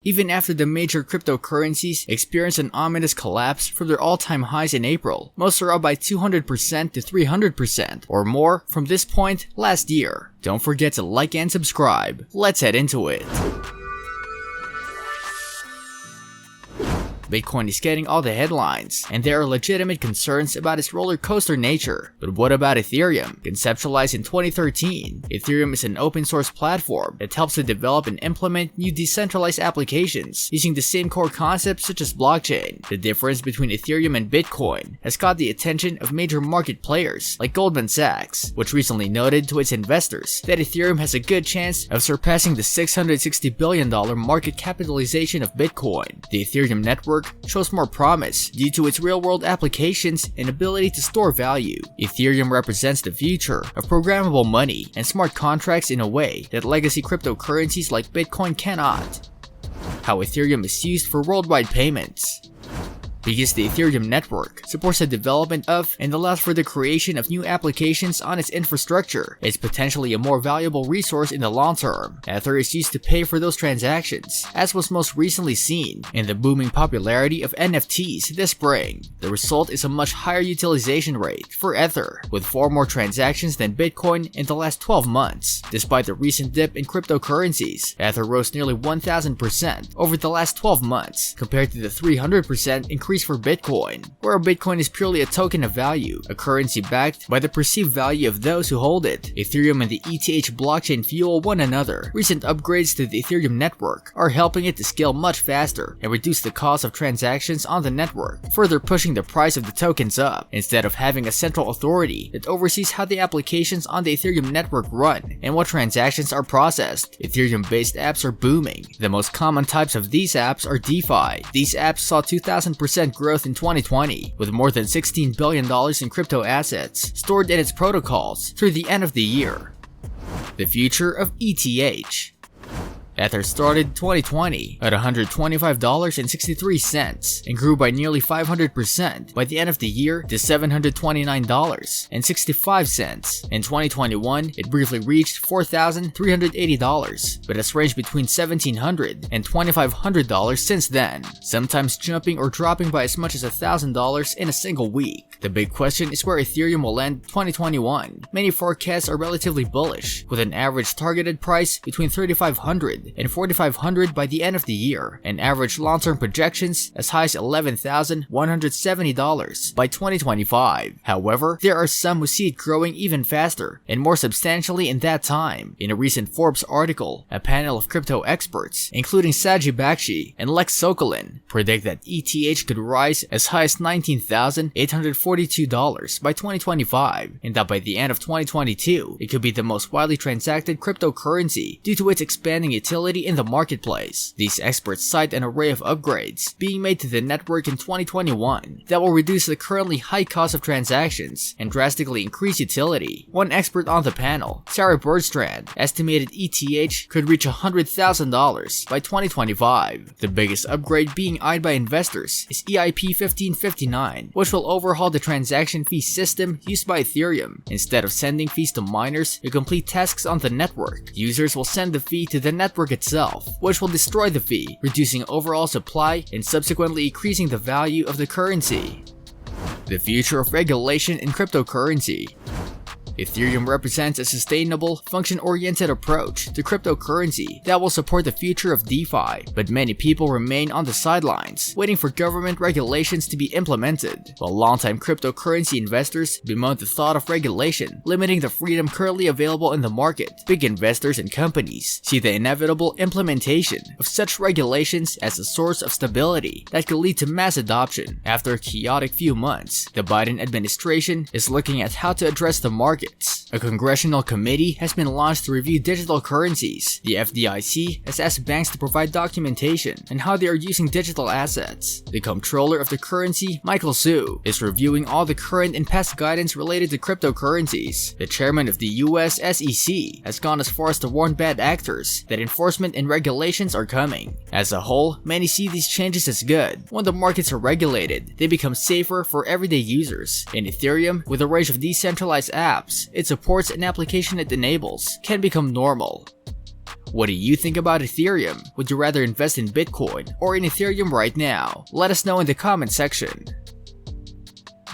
Even after the major cryptocurrencies experienced an ominous collapse from their all-time highs in April, most are up by 200% to 300% or more from this point last year. Don't forget to like and subscribe. Let's head into it. Bitcoin is getting all the headlines, and there are legitimate concerns about its roller coaster nature. But what about Ethereum? Conceptualized in 2013, Ethereum is an open source platform that helps to develop and implement new decentralized applications using the same core concepts such as blockchain. The difference between Ethereum and Bitcoin has caught the attention of major market players like Goldman Sachs, which recently noted to its investors that Ethereum has a good chance of surpassing the $660 billion market capitalization of Bitcoin. The Ethereum network shows more promise due to its real-world applications and ability to store value. Ethereum represents the future of programmable money and smart contracts in a way that legacy cryptocurrencies like Bitcoin cannot. How Ethereum is used for worldwide payments. Because the Ethereum network supports the development of and allows for the creation of new applications on its infrastructure, it's potentially a more valuable resource in the long term. Ether is used to pay for those transactions, as was most recently seen in the booming popularity of NFTs this spring. The result is a much higher utilization rate for Ether, with 4 more transactions than Bitcoin in the last 12 months. Despite the recent dip in cryptocurrencies, Ether rose nearly 1,000% over the last 12 months, compared to the 300% increase for Bitcoin, where Bitcoin is purely a token of value, a currency backed by the perceived value of those who hold it. Ethereum and the ETH blockchain fuel one another. Recent upgrades to the Ethereum network are helping it to scale much faster and reduce the cost of transactions on the network, further pushing the price of the tokens up. Instead of having a central authority that oversees how the applications on the Ethereum network run and what transactions are processed, Ethereum-based apps are booming. The most common types of these apps are DeFi. These apps saw 2,000% growth in 2020, with more than $16 billion in crypto assets stored in its protocols through the end of the year. The future of ETH. Ether started 2020 at $125.63 and grew by nearly 500% by the end of the year to $729.65. In 2021, it briefly reached $4,380, but has ranged between $1,700 and $2,500 since then, sometimes jumping or dropping by as much as $1,000 in a single week. The big question is where Ethereum will end 2021. Many forecasts are relatively bullish, with an average targeted price between $3,500 and $4,500 by the end of the year, and average long-term projections as high as $11,170 by 2025. However, there are some who see it growing even faster and more substantially in that time. In a recent Forbes article, a panel of crypto experts, including Saji Bakshi and Lex Sokolin, predict that ETH could rise as high as $19,842 by 2025, and that by the end of 2022, it could be the most widely transacted cryptocurrency due to its expanding utility in the marketplace. These experts cite an array of upgrades being made to the network in 2021 that will reduce the currently high cost of transactions and drastically increase utility. One expert on the panel, Sarah Bergstrand, estimated ETH could reach $100,000 by 2025. The biggest upgrade being eyed by investors is EIP 1559, which will overhaul the transaction fee system used by Ethereum. Instead of sending fees to miners who complete tasks on the network, users will send the fee to the network itself, which will destroy the fee, reducing overall supply and subsequently increasing the value of the currency. The future of regulation in cryptocurrency. Ethereum represents a sustainable, function-oriented approach to cryptocurrency that will support the future of DeFi, but many people remain on the sidelines, waiting for government regulations to be implemented, while longtime cryptocurrency investors bemoan the thought of regulation limiting the freedom currently available in the market. Big investors and companies see the inevitable implementation of such regulations as a source of stability that could lead to mass adoption. After a chaotic few months, the Biden administration is looking at how to address the market. A congressional committee has been launched to review digital currencies. The FDIC has asked banks to provide documentation on how they are using digital assets. The comptroller of the currency, Michael Su, is reviewing all the current and past guidance related to cryptocurrencies. The chairman of the US SEC has gone as far as to warn bad actors that enforcement and regulations are coming. As a whole, many see these changes as good. When the markets are regulated, they become safer for everyday users. In Ethereum, with a range of decentralized apps it supports and application it enables, can become normal. What do you think about Ethereum? Would you rather invest in Bitcoin or in Ethereum right now? Let us know in the comment section.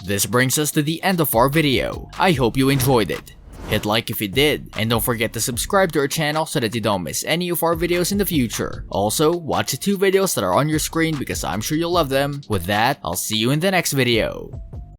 This brings us to the end of our video. I hope you enjoyed it. Hit like if you did, and don't forget to subscribe to our channel so that you don't miss any of our videos in the future. Also, watch the 2 videos that are on your screen because I'm sure you'll love them. With that, I'll see you in the next video.